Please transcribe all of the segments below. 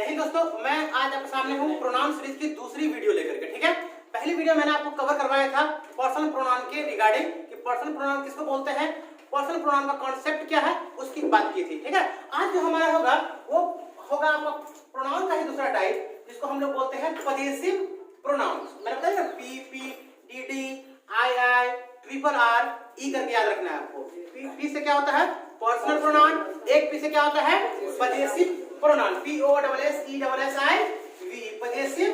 जय हिंद दोस्तों, मैं आज आपके सामने हूँ प्रोनाउन सीरीज की दूसरी वीडियो लेकर के। ठीक है, पहली वीडियो मैंने आपको कवर करवाया था पर्सनल प्रोनाउन के रिगार्डिंग कि पर्सनल प्रोनाउन किसको बोलते हैं, पर्सनल प्रोनाउन का कॉन्सेप्ट क्या है, उसकी बात की थी। ठीक है, आज जो हमारा होगा वो होगा आपका प्रोनाउन का ही दूसरा टाइप जिसको हम लोग बोलते हैं पजेसिव प्रोनाउन। मैंने बताया ना P P D D I I triple R E करके याद रखना है आपको। पी से क्या होता है पर्सनल प्रोनाउन, एक पी से क्या होता है possessive pronoun, P O double S E double S I V, possessive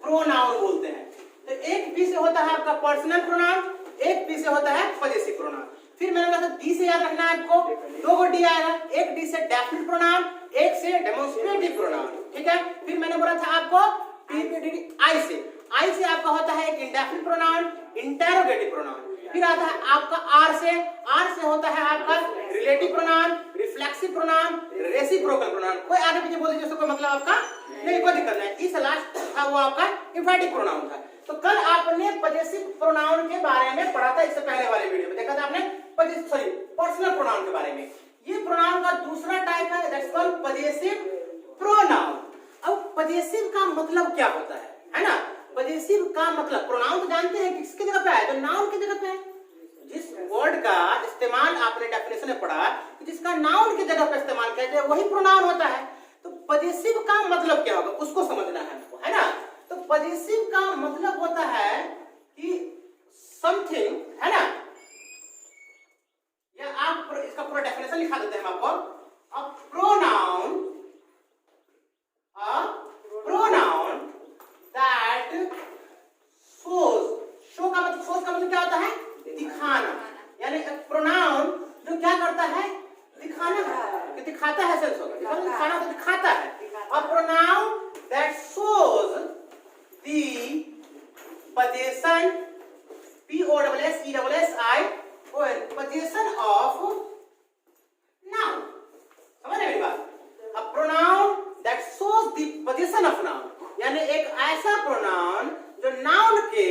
pronoun बोलते हैं। तो एक पी से होता है आपका पर्सनल प्रोनाउन, एक पी से होता है पजेसिव प्रोनाउन। फिर मैंने कहा डी से याद रखना है आपको, दो को डी आएगा, एक डी से डेफिनिट प्रोनाउन, एक से डेमोन्स्ट्रेटिव प्रोनाउन। ठीक है, फिर मैंने बोला था आपको P P D D I से आपका होता है एक इंडेफिनिट प्रोनाउन, इंटेरोगेटिव प्रोनाउन। फिर आता है आपका आर से होता है आपका relative pronoun, reflexive pronoun, reciprocal pronoun. कोई आगे पीछे बोल दीजिए, कोई मतलब आपका नहीं, कोई दिक्कत नहीं। इस लास्ट था वो आपका एम्फैटिक प्रोनाउन था। तो कल आपने पजेसिव प्रोनाउन के बारे में पढ़ा था, इससे पहले वाले वीडियो में देखा था आपने पर्सनल प्रोनाउन के बारे में। ये प्रोनाउन का दूसरा टाइप है, दैट्स कॉल्ड पजेसिव प्रोनाउन। अब पजेसिव का मतलब क्या होता है ना? पजेसिव का मतलब प्रोनाउन तो जानते हैं कि किसकी जगह पे है, तो नाउन की जगह पे है। जिस वर्ड का इस्तेमाल आपने डेफिनेशन में पढ़ा कि जिसका नाउन की जगह पे इस्तेमाल किया जाए वही प्रोनाउन होता है। तो पजेसिव का मतलब क्या होगा उसको समझना है हमको, है ना? तो पजेसिव का मतलब होता है कि समथिंग, है ना, या आप इसका पूरा डेफिनेशन लिखा देते हैं आपको। अ प्रोनाउन that शो का मतलब क्या होता है दिखाना, यानी प्रोनाउन जो क्या करता है दिखाना, कि दिखाता है, सेंस होगा दिखाना, तो दिखाता है। और pronoun that shows the possession possession of noun। समझ रहे मेरी बात? A pronoun that shows the possession of noun, यानी एक ऐसा प्रोनाउन जो नाउन के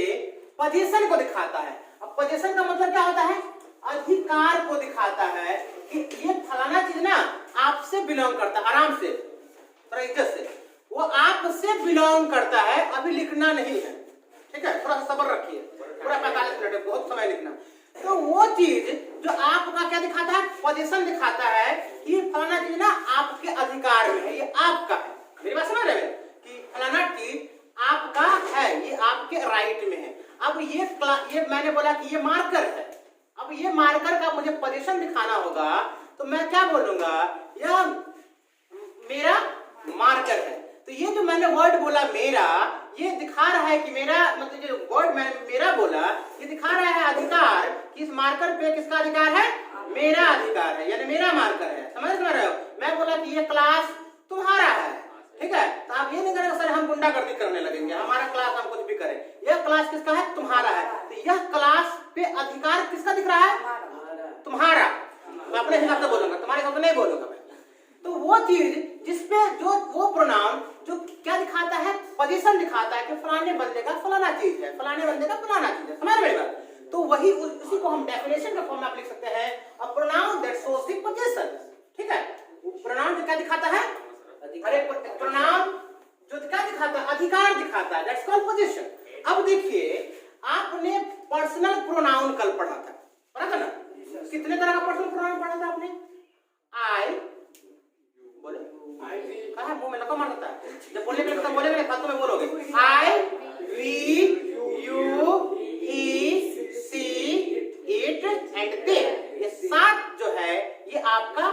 पोजीशन को दिखाता है। अब पोजीशन का मतलब क्या होता है? अधिकार को दिखाता है कि ये फलाना चीज ना आपसे बिलोंग करता है, आराम से थोड़ा इज्जत से, वो आपसे बिलोंग करता है। अभी लिखना नहीं है, ठीक है, थोड़ा सब्र रखिए, पूरा 45 मिनट है, बहुत समय लिखना। तो वो चीज जो आपका क्या दिखाता है, पोजीशन दिखाता है कि फलाना चीज ना आपके अधिकार में है, ये आपका है। मेरी बात समझ रहे हैं कि फलाना चीज आपका है, ये आपके राइट में है। अब ये मैंने बोला कि ये मार्कर है, अब ये मार्कर का मुझे पोजीशन दिखाना होगा, तो मैं क्या बोलूंगा, यह मेरा मार्कर है। तो ये जो मैंने वर्ड बोला मेरा, ये दिखा रहा है कि मेरा मतलब जो वर्ड मैंने मेरा बोला, ये दिखा रहा है अधिकार कि इस मार्कर पे किसका अधिकार है, मेरा अधिकार है, यानी मेरा मार्कर है। समझ रहे हो? मैं बोला कि ये क्लास तुम्हारा है, ठीक है, तो आप ये नहीं करेंगे सर हम गुंडागर्दी करने लगेंगे, हमारा क्लास हम कुछ भी करें। यह क्लास किसका है, तुम्हारा है। तो यह क्लास पे अधिकार किसका दिख रहा है, तुम्हारा। मैं अपने हिसाब से बोलूंगा, तुम्हारे हिसाब से नहीं बोलूंगा मैं। तो वो चीज जिसपे जो वो प्रोनाउन जो क्या दिखाता है, पोजीशन दिखाता है कि फलाने बंदे का फलाना चीज है, फलाने बंदे का फलाना चीज है। समझ रहे हैं? तो वही उसी को हम डेफिनेशन के फॉर्म में आप लिख सकते हैं, a pronoun that shows the position. ठीक है, प्रोनाउन जो क्या दिखाता है, अरे प्रोनाउन जो क्या दिखाता है, अधिकार दिखाता है, दैट्स कॉल्ड पोजीशन। अब देखिए आपने पर्सनल प्रोनाउन कल पढ़ा था ना? कितने तरह का पर्सनल प्रोनाउन पढ़ा था आपने? आई, बोले कहा मुंह में लगा मारता है, जब बोलने के लिए खत्म बोलेंगे फालतू में बोलोगे। I we you he she it and they, ये 7 जो है ये आपका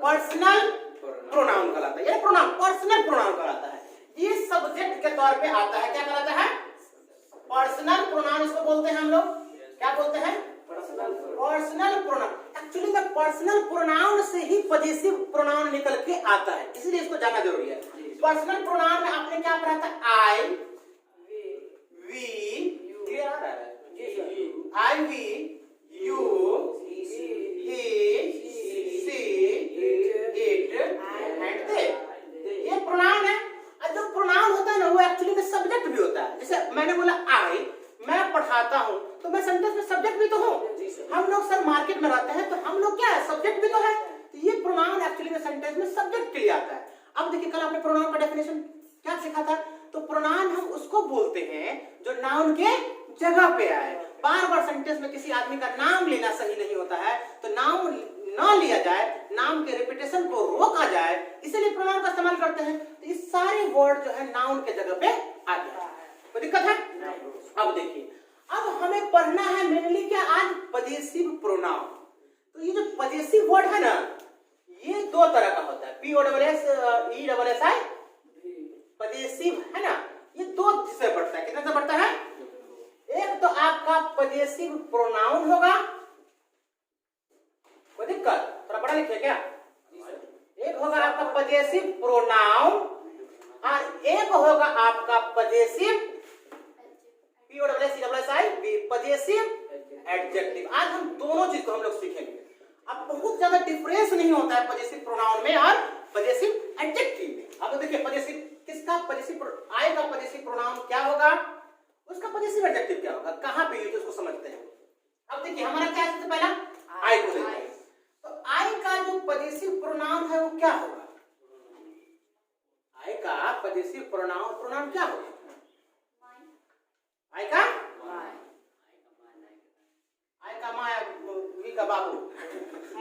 पर्सनल प्रोनाउन कहलाता है। ये प्रोनाउन पर्सनल प्रोनाउन कहलाता है। ये सब्जेक्ट के तौर पे आता है, क्या कहलाता है, पर्सनल प्रोनाउन। इसको बोलते हैं हम लोग, क्या बोलते हैं, पर्सनल प्रोनाउन। एक्चुअली में पर्सनल प्रोनाउन से ही पजेसिव प्रोनाउन निकल के आता है, इसलिए इसको जानना जरूरी है। पर्सनल प्रोनाउन में आपने क्या पढ़ा था, आई वी, क्लियर आ रहा है, I we you he she it and they, ये प्रोनाउन है। और जो प्रोनाउन होता है ना वो एक्चुअली में सब्जेक्ट भी होता है। जैसे मैंने बोला आई, मैं पढ़ाता हूँ, तो मैं सेंटेंस में सब्जेक्ट भी तो हूँ। हम लोग सर मार्केट में रहते हैं तो हम लोग क्या है, सब्जेक्ट भी तो है। तो ये प्रोनाउन एक्चुअली में सेंटेंस में सब्जेक्ट के लिए आता है। अब देखिए कल आपने प्रोनाउन का डेफिनेशन क्या सीखा था, तो प्रोनाउन हम उसको बोलते हैं जो नाउन के जगह पे आए। बार बार सेंटेंस में किसी आदमी का नाम लेना सही नहीं होता है, तो नाम ना लिया जाए, नाम के रिपीटेशन को रोका जाए, इसीलिए प्रोनाउन का इस्तेमाल करते हैं। तो ये सारे वर्ड जो है नाउन के जगह पे आ गया। कोई दिक्कत है? अब देखिए, अब हमें पढ़ना है मेनली क्या आज, पजेसिव प्रोनाउन। तो ये जो पजेसिव वर्ड है ना, ये दो तरह का होता है, POSSESSI पजेसिव है ना, ये दो से बढ़ता है। कितने से बढ़ता है? एक तो आपका पजेसिव प्रोनाउन होगा, कोई दिक्कत, थोड़ा पढ़ा लिखे क्या? एक होगा आपका पजेसिव प्रोनाउन और एक होगा आपका पजेसिव POSSESSI पजेसिव एडजेक्टिव। आज हम दोनों चीज को हम लोग सीखेंगे। अब बहुत ज्यादा डिफरेंस नहीं होता है पजेसिव प्रोनाउन में और पजेसिव एडजेक्टिव में। अब देखिए पजेसिव किसका, पजेसिव आई का पजेसिव प्रोनाउन क्या होगा, उसका पजेसिव एडजेक्टिव क्या होगा, कहां पे यूज उसको समझते हैं। अब देखिए हमारा क्या है, सबसे पहला आई को लेते हैं। तो आई का जो पजेसिव प्रोनाउन है वो क्या होगा, आई का पजेसिव प्रोनाउन क्या होगा, आई का माय, वी का बाबू,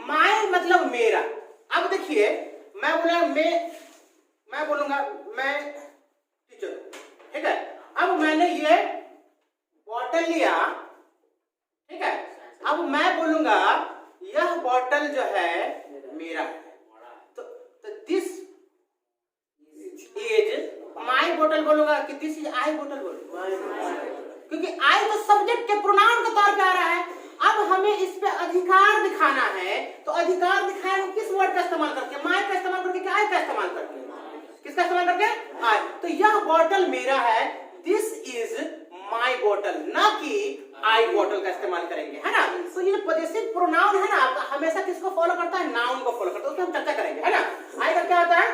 माय मतलब मेरा। अब देखिए मैं बोलूंगा मैं टीचर, ठीक है। अब मैंने ये बॉटल लिया, ठीक है। अब मैं बोलूंगा यह बॉटल जो है मेरा है, तो दिस इज माय बॉटल बोलूंगा कि दिस इज आई बॉटल बोलूंगा, क्योंकि आई तो सब्जेक्ट के प्रोनाउन के तौर पे आ रहा है। अब हमें इस पे अधिकार दिखाना है, तो अधिकार दिखाएंगे किस वर्ड का इस्तेमाल करके, माय का इस्तेमाल करके क्या आई का इस्तेमाल करके, किसका इस्तेमाल करके, आई। तो यह बॉटल मेरा है, दिस इज माय बॉटल, ना कि आई बॉटल का इस्तेमाल करेंगे, है ना। तो ये जो पजेसिव प्रोनाउन है ना आपका, हमेशा किसको फॉलो करता है, नाउन को फॉलो करता है, उसमें हम चर्चा करेंगे, है ना। आई का क्या होता है,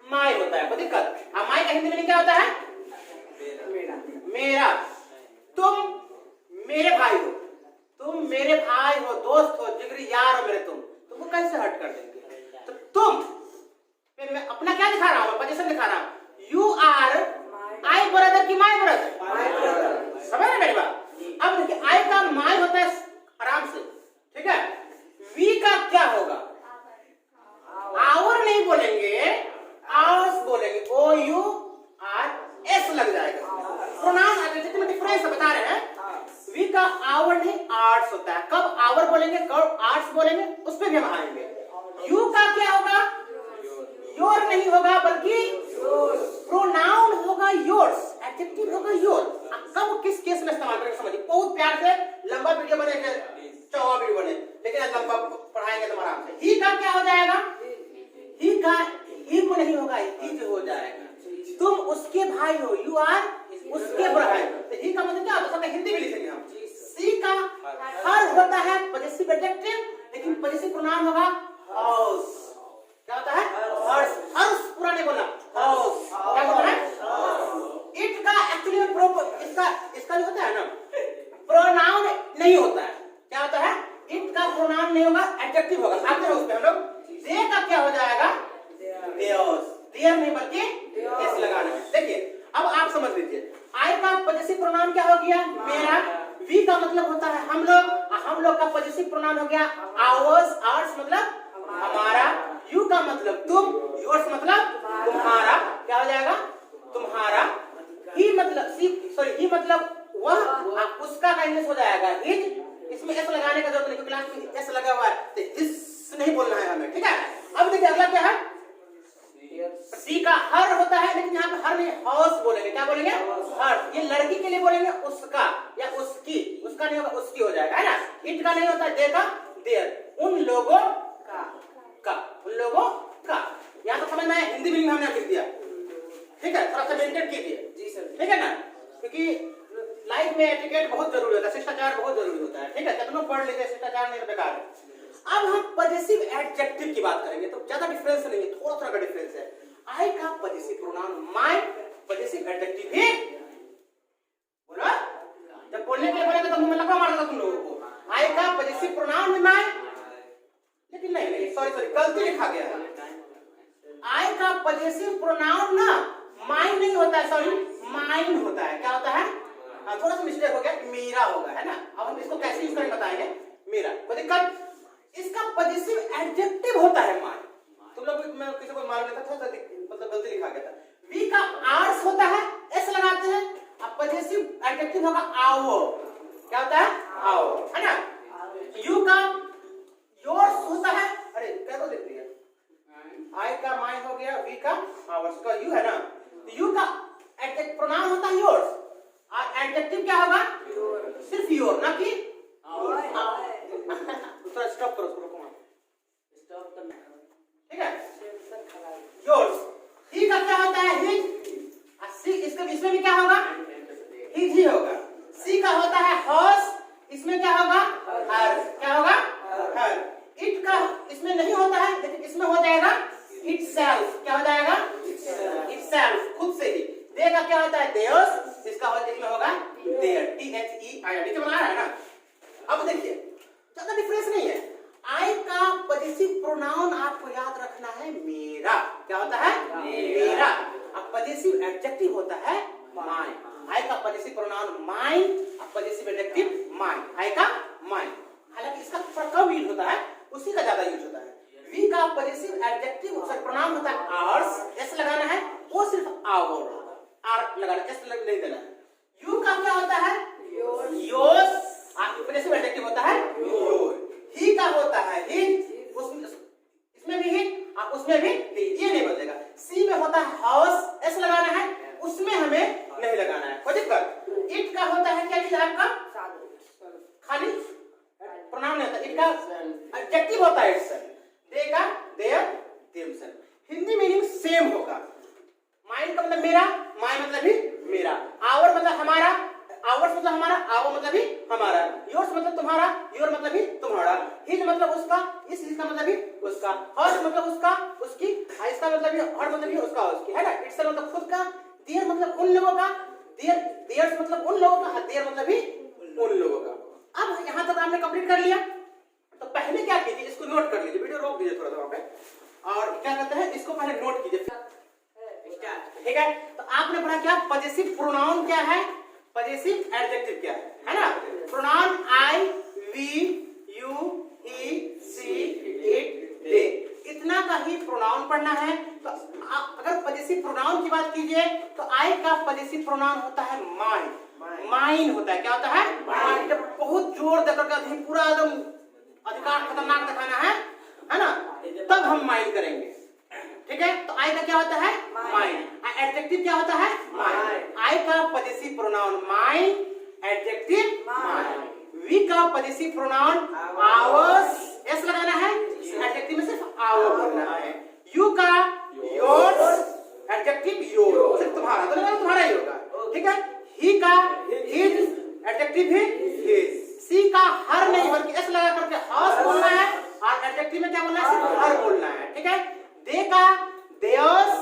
माय होता है, कोई दिक्कत। अब माय का हिंदी में क्या होता है, मेरा। तुम मेरे भाई हो, तुम मेरे भाई हो, दोस्त हो, जिगरी यार हो मेरे, तुमको कैसे हट कर देंगे। तो तुम पे मैं अपना क्या दिखा रहा हूं, पोजीशन दिखा रहा हूं, यू आर आई ब्रदर की माय ब्रदर, समझ रहे मेरी बात। अब देखिए आई का माय होता है आराम से, ठीक है। वी का क्या होगा, आवर नहीं बोलेंगे, आवर्स बोलेंगे, OURS लग जाएगा। प्रोनाउन एडजेक्टिव में डिफरेंस बता रहे हैं। वी का आवर नहीं आर्ट्स होता है, कब आवर बोलेंगे कब आर्ट्स बोलेंगे उस पर भी हम आएंगे। यू का क्या होगा, योर नहीं होगा बल्कि प्रोनाउन होगा योर्स, एडजेक्टिव होगा योर। कब किस केस में इस्तेमाल करेंगे समझिए, बहुत प्यार से लंबा वीडियो बनेगा, चौड़ा वीडियो बने, लेकिन लंबा पढ़ाएंगे तो आराम से। ही का क्या हो जाएगा, ही का हिम नहीं होगा, हिज हो जाएगा। तुम उसके भाई हो, यू आर उसके भाई। तो ही का मतलब क्या होता है, हिंदी में लिखेंगे हम। सी का हर होता है पजेसिव एडजेक्टिव, लेकिन पजेसिव प्रोनाउन होगा हाउस। क्या होता है, हाउस। हाउस पूरा नहीं बोलना, हाउस। क्या बोलना है, इट का एक्चुअली इसका जो होता है ना प्रोनाउन नहीं होता है। क्या होता है, इट का प्रोनाउन नहीं होगा, एडजेक्टिव होगा। आते हैं उस पे हम लोग। दे का क्या हो जाएगा, देयर्स, देयर नहीं बल्कि एस लगाना है। देखिए अब आप समझ लीजिए, आई का पजेसिव प्रोनाउन क्या हो गया, मेरा। वी का मतलब होता है हम लोग का पजेसिव प्रोनाउन हो गया आवर्स, आवर्स मतलब हमारा। यू का मतलब तुम, योर्स मतलब तुम्हारा, क्या हो जाएगा, तुम्हारा। ही मतलब ही मतलब वह, उसका का इंग्लिश हो जाएगा हिज। इसमें एस लगाने का जरूरत नहीं, क्योंकि क्लास में एस लगा हुआ है, तो हिज नहीं बोलना है हमें, ठीक है। अब देखिए अगला क्या है, सी का हर होता है, लेकिन यहाँ पे हर नहीं, हाउस बोलेंगे। क्या बोलेंगे, हर। ये लड़की के लिए बोलेंगे उसका या उसकी, उसका नहीं होगा उसकी हो जाएगा, है ना। इट का नहीं होता, दे का देयर, उन लोगों का, उन लोगों का। यहाँ तो समझ में आया, हिंदी में हमने लिख दिया, ठीक है। थोड़ा सा मेंटेन कीजिए जी सर, ठीक है ना, क्योंकि लाइफ में एटिकेट बहुत जरूरी होता है, शिष्टाचार बहुत जरूरी होता है, ठीक है। कितना पढ़ लीजिए, शिष्टाचार नहीं बेकार है। अब हम पजेसिव एडजेक्टिव की बात करेंगे, तो ज्यादा डिफरेंस नहीं है, थोड़ा थोड़ा का डिफरेंस है। आई का possessive pronoun my, possessive adjective भी बोला। जब बोलने के लिए बोलेंगे तो मुंह में लगा मारेगा तुम लोगों को। आई का पजेसिव प्रोनाउन भी माय, लेकिन नहीं सॉरी गलती लिखा गया है। पजेसिव प्रोनाउन ना माइन नहीं होता है, सॉरी माइन होता है। क्या होता है? थोड़ा सा मिस्टेक हो गया, मेरा होगा, है ना। अब हम इसको कैसे यूज करें बताएंगे। मेरा कोई दिक्कत? इसका पजेसिव एडजेक्टिव होता है माइन। तुम लोग मैं किसी को मालूम नहीं था, थोड़ा सा मतलब गलती लिखा गया था। वी का आर्स होता है, एस लगाते हैं। अब पजेसिव एडजेक्टिव होगा आओ। क्या होता है? आओ, है ना। यू का योर्स होता है। अरे क्या को लिख दिया? आई का माइन हो गया, वी का आवर्स का यू है ना। यू का एडजेक्टिव प्रोनाउन होता है योर्स और एडजेक्टिव क्या होगा? सिर्फ योर, ना कि थोड़ा स्टॉप करो, स्टॉप करना, ठीक है। योर्स। ही का क्या होता है? हिज। सी इसके इसमें भी क्या होगा? हिज ही होगा। सी का होता है हर्स, इसमें क्या होगा? हर। क्या होगा? हर। इट का इसमें नहीं होता है, लेकिन इसमें हो जाएगा इटसेल्फ। क्या हो जाएगा? इटसेल्फ, खुद से ही। दे का क्या होता है? देयर्स, इसका इसमें होगा देयर, THEIR। नीचे बना रहा है ना। अब देखिए ज्यादा डिफरेंस नहीं है। आई का पजेसिव प्रोनाउन आपको याद रखना है मेरा। क्या होता है? मेरा। अब पजेसिव एडजेक्टिव होता है माइन। आई का पजेसिव प्रोनाउन माइन, अब पजेसिव एडजेक्टिव माइन। आई का माइन। हालांकि इसका थोड़ा कम यूज होता है, उसी का ज्यादा यूज होता है। वी का पजेसिव एडजेक्टिव प्रोनाउन होता है आवर्स, एस लगाना है, वो सिर्फ आवर, आर लगाना, एस नहीं देना है। यू का क्या होता है? योर्स, पजेसिव एडजेक्टिव होता है योर। ही का होता है हिज, इसमें भी हिज और उसमें भी हिज, ये नहीं बदलेगा। सी में होता है हाउस, एस लगाना है, उसमें हमें नहीं लगाना है, कोई दिक्कत? इट का होता है क्या चीज आपका? खाली प्रोनाउन होता है। इट का एडजेक्टिव होता है इटसेल्फ। दे का their, themselves. Hindi meaning same होगा। माइन का मतलब मेरा, माइन मतलब भी मेरा। आवर मतलब हमारा, आवर्स मतलब हमारा, आओ मतलब भी हमारा। योर्स मतलब तुम्हारा, योर मतलब भी तुम्हारा। हिज मतलब उसका, इस हिज का मतलब भी उसका। हर्स मतलब उसका, उसकी। इसका मतलब भी हर मतलब भी उसका, उसकी, है ना। इटसेल्फ मतलब खुद का। देयर मतलब उन लोगों का, देयर्स मतलब उन लोगों का, देयर मतलब भी उन लोगों का। अब यहां तक आपने कंप्लीट कर लिया। तो पहले क्या कीजिए, इसको नोट कर लीजिए, वीडियो रोक दीजिए थोड़ा सा वहां पे, और क्या कहते हैं इसको पहले नोट कीजिए, ठीक है। तो आपने पढ़ा क्या? पजेसिव प्रोनाउन क्या है, पजेसिव एडजेक्टिव क्या है ना। Pronoun I, we, you, he, she, it, they, इतना का ही प्रोनाउन पढ़ना है। तो अगर पजेसिव प्रोनाउन की बात कीजिए तो आई का पजेसिव प्रोनाउन होता है माइन। माइन होता है। क्या होता है? माइन। जब बहुत जोर देकर के पूरा एकदम अधिकार खतरनाक दिखाना है ना, तब हम माइन करेंगे, ठीक है। तो आई का क्या होता है? माइन। एडजेक्टिव क्या होता है? माइन। आई का possessive pronoun mine, adjective mine. We का पजेसिव प्रोनाउन आवर्स, एस लगाना है, एडजेक्टिव में सिर्फ आवर बोलना है। यू का योर्स, एडजेक्टिव योर, सिर्फ तुम्हारा, तो तुम्हारा ही होगा, ठीक है। ही का हिज, एडजेक्टिव ही हिज। सी का हर नहीं बल्कि एस लगा करके हर्स बोलना है, और एडजेक्टिव में क्या बोलना है? सिर्फ हर बोलना है, ठीक है। दे का देयर्स,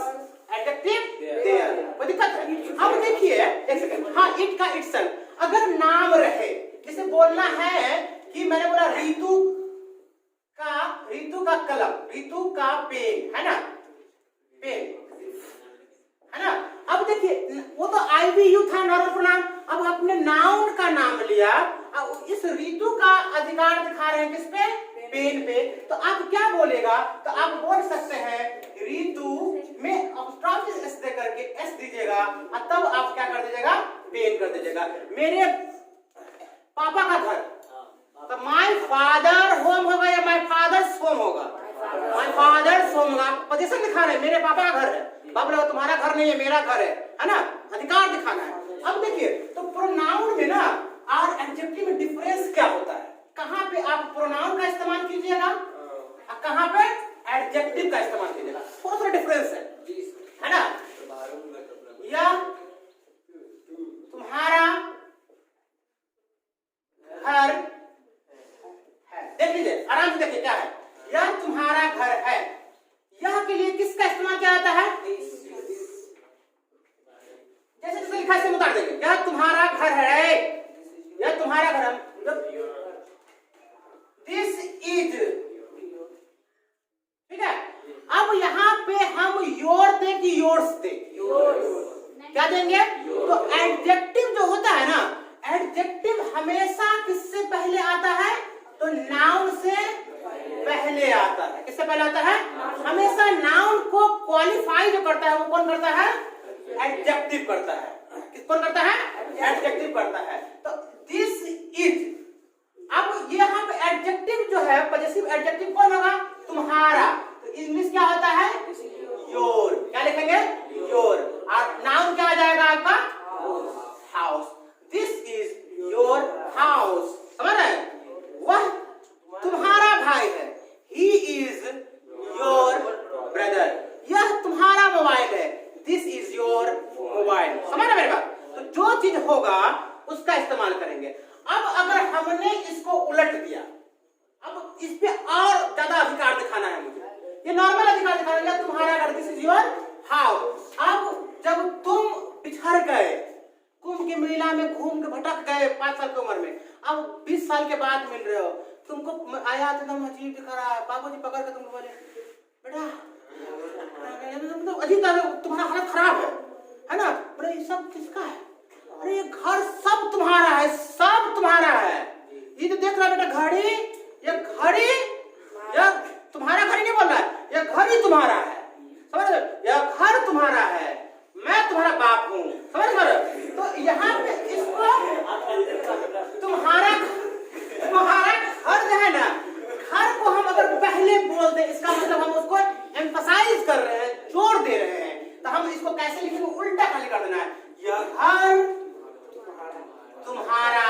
एडजेक्टिव देयर, कोई दिक्कत है? अब देखिए एक सेकंड, हाँ इट का इटसेल्फ अगर नाम रहे, जैसे बोलना है कि मैंने बोला ऋतु का कलम, ऋतु का पेन, है ना, पेन, है ना। अब देखिए वो तो आई वी यू था नॉर्मल प्रोनाउन। अब आपने नाउन का नाम लिया, अब इस ऋतु का अधिकार दिखा रहे हैं किस पे? पेन पे। तो आप क्या बोलेगा? तो आप बोल सकते हैं ऋतु में अपस्ट्रॉफ एस दे करके एस दीजिएगा, और तब आप क्या कर दीजिएगा? पेन कर दीजिएगा। मेरे पापा का घर, तो माय फादर होम होगा या माय फादर्स होम होगा? माय फादर्स होम होगा। पोजीशन दिखा रहे हैं, मेरे पापा का घर है। बाप रे तुम्हारा घर नहीं है, मेरा घर है ना, अधिकार दिखाना है। अब देखिए तो प्रोनाउन में ना और एडजेक्टिव में डिफरेंस क्या होता है? कहां पे आप प्रोनाउन का इस्तेमाल कीजिएगा और कहां पे एडजेक्टिव का इस्तेमाल कीजिएगा, थोड़ा सा डिफरेंस है ना। या तुम्हारा घर है, देख लीजिए आराम से देखिए क्या है। यह तुम्हारा घर है, यह के लिए किसका इस्तेमाल किया जाता है? जैसे जैसे लिखा है उतार देंगे। यह तुम्हारा घर है, यह तुम्हारा घर है, दिस इज, ठीक है। अब यहाँ पे हम कि योर्स दे, क्या देंगे? तो एडजेक्टिव जो होता है ना, एडजेक्टिव हमेशा किससे पहले आता है? तो नाउन से पहले आता है। किससे पहले आता है? हमेशा नाउन को क्वालिफाई जो करता है वो कौन करता है? एडजेक्टिव करता है। कौन करता है? एडजेक्टिव करता है। तो दिस इज, अब यहाँ पे एडजेक्टिव जो है, पॉजिटिव एडजेक्टिव कौन होगा? तुम्हारा। तो इंग्लिश क्या होता है? योर। क्या लिखेंगे? योर। और नाउन क्या आ जाएगा आपका? House. This is your house. समझ रहे हैं? वह तुम्हारा भाई है। He is your brother. यह तुम्हारा मोबाइल है। This is your mobile. समझ रहे मेरी बात? तो जो चीज होगा उसका इस्तेमाल करेंगे। अब अगर हमने इसको उलट दिया, अब इस पे और ज्यादा अधिकार दिखाना है मुझे। ये नॉर्मल अधिकार दिखाना है, तुम्हारा घर, दिस इज योर हाउस। अब जब तुम बिछड़ गए, कुंभ के मेला में घूम के भटक गए 5 साल की उम्र में, अब 20 साल के बाद मिल रहे हो, तुमको आया एकदम अजीब दिखा रहा है, बाबूजी पकड़ के तुमको बोले बेटा अजीब, तुम्हारा हालत खराब है ना? बोले ये सब किसका है? अरे ये घर सब तुम्हारा है, सब तुम्हारा है। ये जो देख रहा है बेटा घड़ी, ये घड़ी, ये तुम्हारा घड़ी नहीं बोल रहा है, ये घड़ी तुम्हारा है। समझ रहे? यह घर तुम्हारा है, मैं तुम्हारा बाप हूँ। समझ रहे? तो यहाँ पे इसको तुम्हारा घर जो है ना, घर को हम अगर पहले बोल दें, इसका मतलब हम उसको एम्फसाइज कर रहे हैं, जोर दे रहे हैं। तो हम इसको कैसे लिखेंगे? उल्टा खाली कर देना है। यह घर तुम्हारा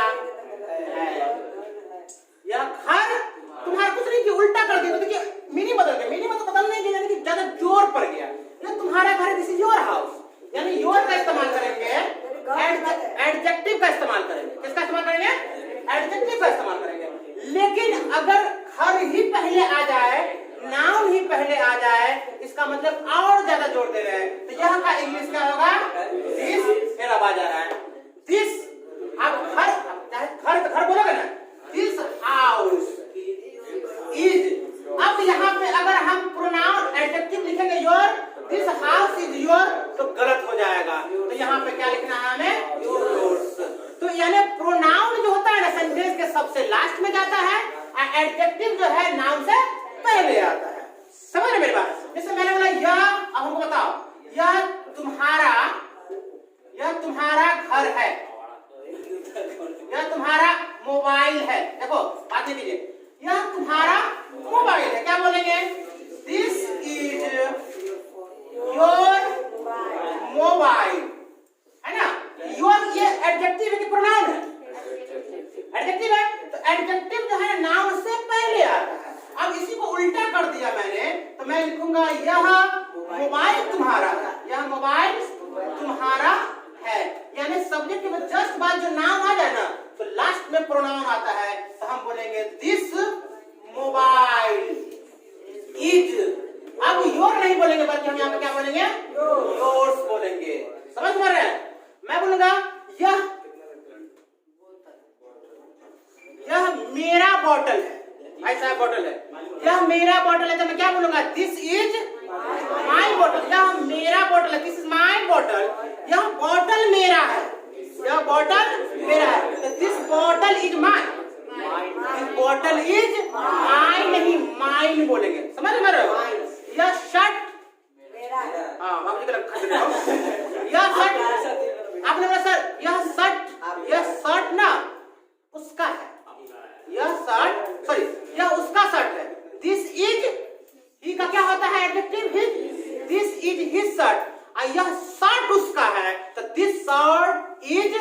है, यह घर तुम्हारा। कुछ नहीं कि उल्टा कर दिया, देखिए मीनिंग बदल गया। मीनिंग मतलब बदलने के यानी कि ज्यादा जोर पड़ गया। ये तुम्हारा घर है, दिस इज योर हाउस। यानी योर का इस्तेमाल करेंगे, एडजेक्टिव का इस्तेमाल करेंगे। किसका इस्तेमाल करेंगे? एडजेक्टिव का इस्तेमाल करेंगे। लेकिन अगर घर ही पहले आ जाए, नाउन ही पहले आ जाए, इसका मतलब और ज्यादा जोर दे रहे हैं। तो यहाँ का इंग्लिश क्या होगा? दिस। फिर अब आ जा रहा है दिस। आप घर बोलोगे ना, दिस हाउस इज। अब यहाँ पे अगर हम प्रोनाउन एडजेक्टिव लिखेंगे your, this house is your, तो गलत हो जाएगा। तो यहाँ पे क्या लिखना है हमें? योर्स। तो यानी प्रोनाउन जो होता है ना, सेंटेंस के सबसे लास्ट में जाता है, और एडजेक्टिव जो है नाउन से पहले आता है। समझ रहे मेरी बात? जैसे मैंने बोला यह, अब हमको बताओ, यह तुम्हारा घर है, यह तुम्हारा मोबाइल है। देखो बात नहीं कीजिए, यह तुम्हारा मोबाइल है। क्या बोलेंगे? दिस इज योर मोबाइल, है ना? योर ये एडजेक्टिव है कि प्रोनाउन है? एडजेक्टिव है। तो एडजेक्टिव जो है नाउन से पहले आता है। अब इसी को उल्टा कर दिया मैंने, तो मैं लिखूंगा यह मोबाइल तुम्हारा है, यह मोबाइल तुम्हारा है। यानी सब्जेक्ट के जस्ट बाद जो नाउन आ जाए ना, तो लास्ट में प्रोनाउन आता है। तो हम बोलेंगे दिस मोबाइल इज। अब योर नहीं बोलेंगे, बल्कि हम यहाँ पे क्या बोलेंगे? योर्स बोलेंगे। समझ पा रहे हैं? मैं बोलूंगा यह मेरा बॉटल है, ऐसा बॉटल है, यह मेरा बॉटल है। तो मैं क्या बोलूंगा? This is my bottle. यह मेरा बॉटल है, दिस इज माई बॉटल। यह बॉटल मेरा है, यह बॉटल मेरा है। तो this bottle is my, this bottle is my, नहीं माइन बोलेंगे। समझ रहे हो? यह शर्ट मेरा है। हाँ, आपने यह शर्ट, आपने बोला सर यह शर्ट ना उसका है, यह शर्ट, सॉरी यह उसका शर्ट है। दिस इज, ही का क्या होता है? Adjective his. This is his shirt. यह शर्ट उसका है, तो दिस शर्ट इज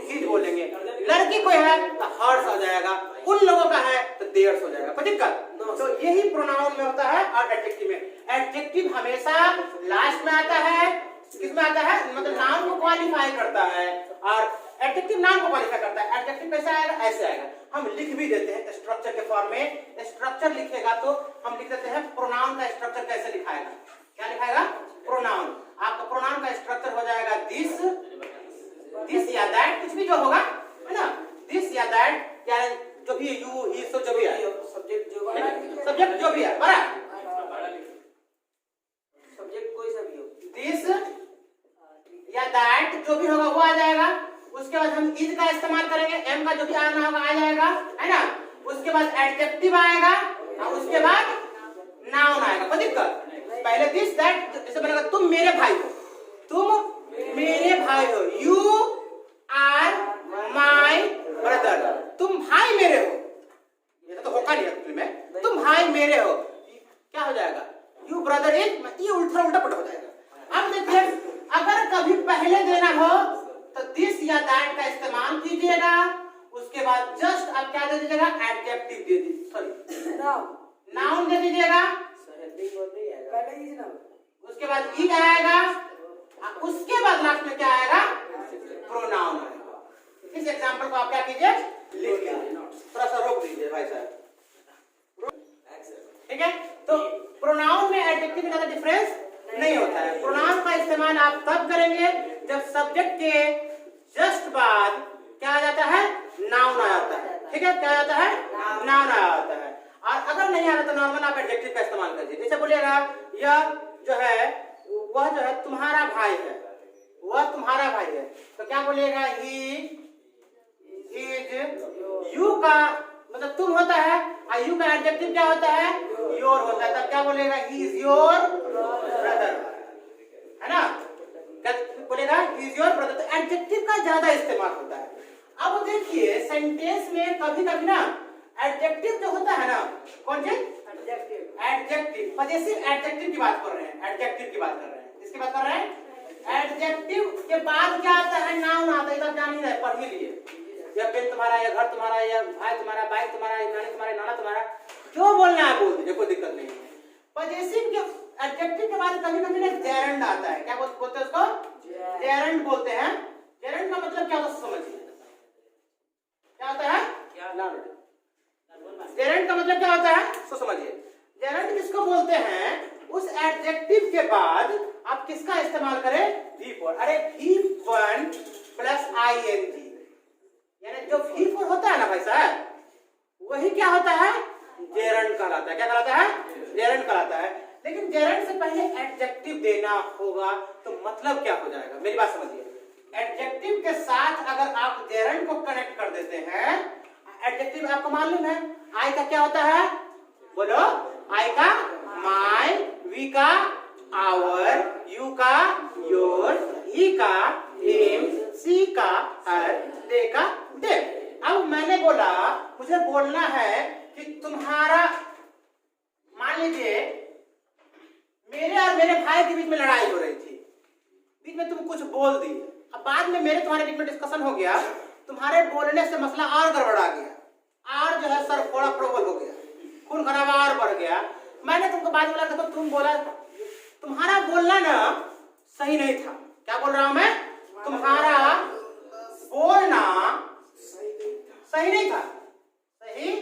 हिज बोलेंगे। लड़की कोई है तो हर्स आ जाएगा, उन लोगों का है तो देयर्स हो जाएगा। कोई दिक्कत? तो यही प्रोनाउन में होता है और एडजेक्टिव में। एडजेक्टिव हमेशा लास्ट में आता है। किसमें आता है? मतलब नाउन को क्वालिफाई करता है, और एडजेक्टिव नाउन को क्वालिफाई करता है। एडजेक्टिव कैसे आएगा? ऐसे आएगा। हम लिख भी देते हैं स्ट्रक्चर के फॉर्म में। स्ट्रक्चर लिखेगा तो हम लिख देते हैं प्रोनाउन का स्ट्रक्चर कैसे लिखाएगा? क्या लिखाएगा? प्रोनाउन। आपका प्रोनाउन का स्ट्रक्चर हो जाएगा दिस या दैट, कुछ भी जो होगा, है ना? दिस या दैट, या जो भी यू ही सो जो भी है, सब्जेक्ट जो भी है, बराबर सब्जेक्ट कोई सा भी हो, दिस जो भी होगा वो आ जाएगा। उसके बाद हम इज का इस्तेमाल करेंगे, एम का जो भी आना होगा आ जाएगा, है ना। उसके बाद एडजेक्टिव आएगा और उसके बाद नाउन आएगा। कोई दिक्कत पहले दिस दैट जैसे बनेगा तुम मेरे भाई हो, तुम मेरे भाई हो, यू आर माय ब्रदर, तुम भाई मेरे हो। ये तो होगा नहीं एक्चुअली में, तुम भाई मेरे हो, क्या हो जाएगा यू ब्रदर इज, ये उल्टा उल्टा पट हो जाएगा। अब देखिए अगर कभी पहले देना हो तो दिस या दैट का इस्तेमाल कीजिएगा, उसके बाद जस्ट आप क्या दे दीजिएगा एडजेक्टिव दे दीजिए, सॉरी नाउन दे दीजिएगा, उसके बाद इज आएगा, उसके बाद लास्ट में क्या आएगा प्रोनाउन आएगा। इस एग्जांपल को आप क्या कीजिए लिख लीजिए, थोड़ा सा रोक दीजिए भाई साहब, ठीक है। तो प्रोनाउन में एडजेक्टिव में ज्यादा डिफरेंस नहीं होता है। प्रोनाउन का इस्तेमाल आप तब करेंगे जब सब्जेक्ट के जस्ट बाद क्या आ जाता है नाउन आ जाता है, ठीक है, क्या आ जाता है नाउन आ जाता है। और अगर नहीं आ रहा तो नॉर्मल आप एडजेक्टिव का इस्तेमाल कीजिए। जैसे बोलिएगा यह जो है वह जो है तुम्हारा भाई है, वह तुम्हारा भाई है, तो क्या बोलिएगा ही इज, यू का मतलब तुम होता है और यू का एडजेक्टिव क्या होता है योर होता है, तब क्या बोलेगा ही इज योर ब्रदर, है ना, बोलेगा ही इज योर ब्रदर। तो एडजेक्टिव का ज्यादा इस्तेमाल होता है। अब देखिए सेंटेंस में कभी कभी ना एडजेक्टिव जो होता है ना, कौन सी एडजेक्टिव, पजेसिव एडजेक्टिव की बात कर रहे हैं, एडजेक्टिव की बात कर रहे हैं, किसकी बात कर रहे हैं एडजेक्टिव के बाद क्या आता है नाउन आता है, तब जान ही रहे पढ़ ही लिए, यह पेन तुम्हारा, यह घर तुम्हारा, यह भाई तुम्हारा, बाइक तुम्हारा, यह नानी तुम्हारा, नाना तुम्हारा, जो बोलना है बोल दीजिए, कोई दिक्कत नहीं है। पजेसिव के एडजेक्टिव के बाद कभी कभी ना जेरेंड आता है, क्या बोलते हैं उसको जेरेंड बोलते हैं। जेरेंड का मतलब क्या होता है समझिए, क्या होता है जेरेंड का मतलब क्या होता है सो समझिए। जेरेंड किसको बोलते हैं, उस एडजेक्टिव के बाद आप किसका इस्तेमाल करें V4, अरे V1 प्लस ING, यानी जो V4 होता है ना भाई साहब वही क्या होता है जेरेंड कहलाता है। क्या कहलाता है जेरेंड कहलाता है। लेकिन जेरेंड से पहले एडजेक्टिव देना होगा तो मतलब क्या हो जाएगा, मेरी बात समझिए। एडजेक्टिव के साथ अगर आप जेरेंड को कनेक्ट कर देते हैं, एडजेक्टिव आपको मालूम है आई का क्या होता है, बोलो आई का माय, वी का आवर, यू का योर, ही का हिम, सी का हर, दे का देम। अब मैंने बोला मुझे बोलना है कि तुम्हारा, मान लीजिए मेरे और मेरे भाई के बीच में लड़ाई हो रही थी, बीच में तुम कुछ बोल दी, अब बाद में मेरे तुम्हारे बीच में डिस्कशन हो गया, तुम्हारे बोलने से मसला और गड़बड़ा गया, और जो है सर फोड़ा प्रबल हो गया, खून खराबा और बढ़ गया। मैंने तुमको बाद में देखो तुम बोला, तुम्हारा बोलना ना सही नहीं था। क्या बोल रहा हूं मैं, तुम्हारा बोलना सही नहीं था, सही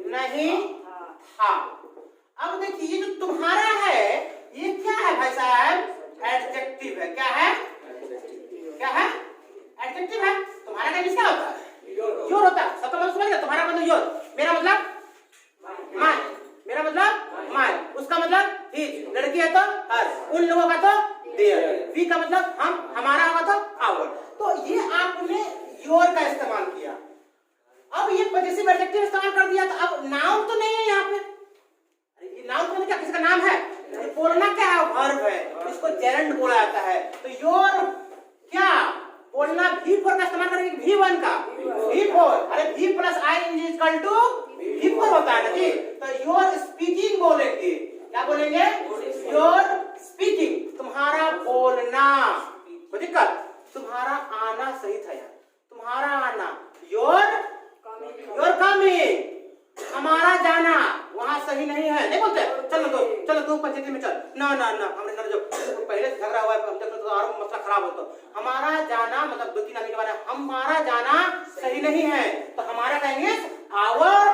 नहीं था। अब देखिए ये जो तुम्हारा है ये क्या है भाई साहब एडजेक्टिव है। क्या है, क्या है एडजेक्टिव है। तुम्हारा का किसका होता है योर होता है, सबका मतलब समझ गया। तुम्हारा मतलब योर, मेरा मतलब माय, मेरा मतलब माय, उसका मतलब हिज, लड़की है तो हर, उन लोगों का तो देयर, वी का मतलब हम, हमारा होगा तो आवर। तो ये आपने योर का इस्तेमाल किया। अब ये पजेसिव एडजेक्टिव इस्तेमाल कर दिया, तो अब नाउन तो नहीं है यहाँ पे। ये नाउन तो क्या किसी का नाम है, ये बोलना क्या है वर्ब है, इसको जेरेंड बोला जाता है। तो योर क्या बोलना V4 का इस्तेमाल करेंगे, V1 का V4, अरे V plus ING equal to V4 होता है ना जी। तो योर स्पीकिंग बोलेंगे, क्या बोलेंगे योर स्पीकिंग, तुम्हारा बोलना, कोई दिक्कत, तुम्हारा आना सही था यार, तुम्हारा आना, योर कमिंग, हमारा जाना वहां सही नहीं है, नहीं बोलते चलो तू पंचायती में चल, ना ना ना हमने जो पहले झगड़ा हुआ है हम तक तो और मसला खराब हो, तो हमारा जाना मतलब 2-3 आदमी के बारे में, हमारा जाना सही नहीं है, तो हमारा कहेंगे आवर,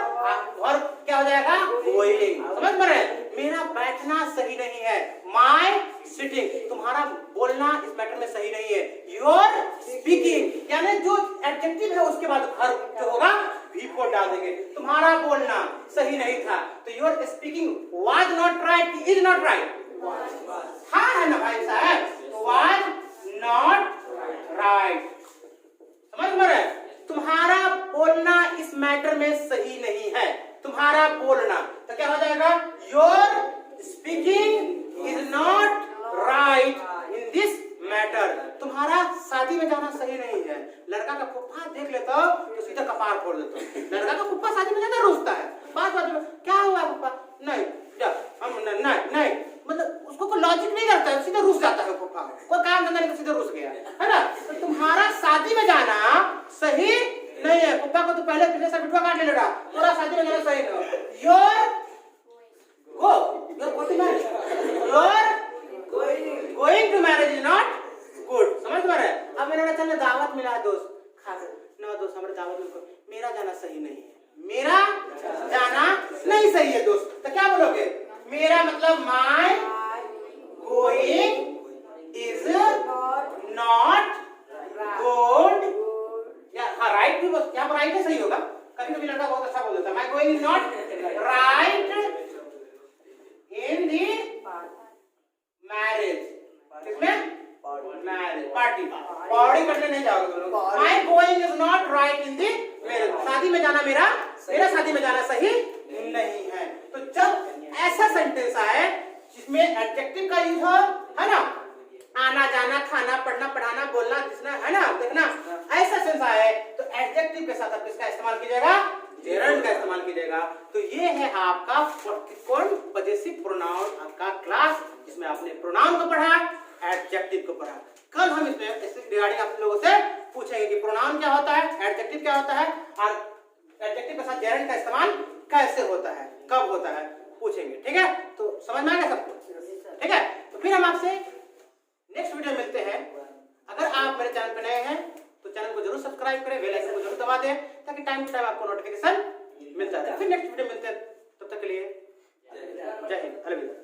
और क्या हो जाएगा गोइंग, समझ में रहे। मेरा बैठना सही नहीं है, माय सिटिंग, तुम्हारा बोलना इस मैटर में सही नहीं है, योर स्पीकिंग, यानी जो एडजेक्टिव है उसके बाद वर्ब जो होगा V4 डाल देंगे। तुम्हारा बोलना सही नहीं था, तो your speaking was not right, is not right, हाँ है ना भाई साहब, वाज नॉट शादी में जाना सही नहीं है। लड़का का फुफ्फा देख लेता हो तो सीधा कपार फोड़ देता हो। लड़का का फुफ्फा शादी में ज्यादा रोता है, बात बात में क्या हुआ फुफ्फा, नहीं जा हम नहीं, मतलब उसको कोई लॉजिक नहीं करता है, सीधा रुस जाता है फुफ्फा, कोई काम धंधा नहीं, सीधा रुस गया है ना। तो तुम्हारा शादी में जाना सही नहीं है। फुफ्फा को तो पहले पिछले साल बिटवा काट ले लड़ा, पूरा शादी में जाना सही नहीं। Your going to marriage is not good, समझ पा रहे हैं। अब मैंने चल दावत मिला दोस्त खा ना दोस्त, हमारे दावत में मेरा जाना सही नहीं है, मेरा जाना नहीं सही है दोस्त, तो क्या बोलोगे? मेरा मतलब my going is not good, या हाँ राइट भी बोल, यहाँ पर राइट है सही होगा। कभी कभी लड़का बहुत अच्छा बोल देता है, my going is not right in the marriage, किसमें? मैरिज पार्टी, पार्टी करने नहीं जाओगे तुम लोग। My going is not right in the marriage, शादी में जाना मेरा शादी में जाना सही नहीं है। तो जब ऐसा सेंटेंस आए जिसमें एडजेक्टिव का यूज हो, है ना, आना जाना खाना पढ़ना पढ़ाना बोलना जिसना, है ना, देखना, ऐसा सेंस आए तो एडजेक्टिव के साथ आप किसका इस्तेमाल कीजिएगा? जेरंड का इस्तेमाल कीजिएगा। तो ये है आपका कौन पजेसिव प्रोनाउन का क्लास, जिसमें आपने प्रोनाउन को पढ़ा, एडजेक्टिव को पढ़ा। कल हम इसमें इससे रिगार्डिंग आप लोगों से पूछेंगे कि प्रोनाउन क्या होता है, एडजेक्टिव क्या होता है, और एडजेक्टिव के साथ जेरंड का इस्तेमाल कैसे होता है, कब होता है, पूछेंगे। ठीक है, तो समझ में आ गया सबको? ठीक है, तो फिर हम आपसे नेक्स्ट वीडियो मिलते हैं। अगर आप मेरे चैनल पर नए हैं तो चैनल को जरूर सब्सक्राइब करें, बेल आइकन को जरूर दबा दें ताकि टाइम टू टाइम आपको नोटिफिकेशन मिलता रहे। फिर नेक्स्ट वीडियो मिलते हैं, तब तक के लिए जय हिंद, अलविदा।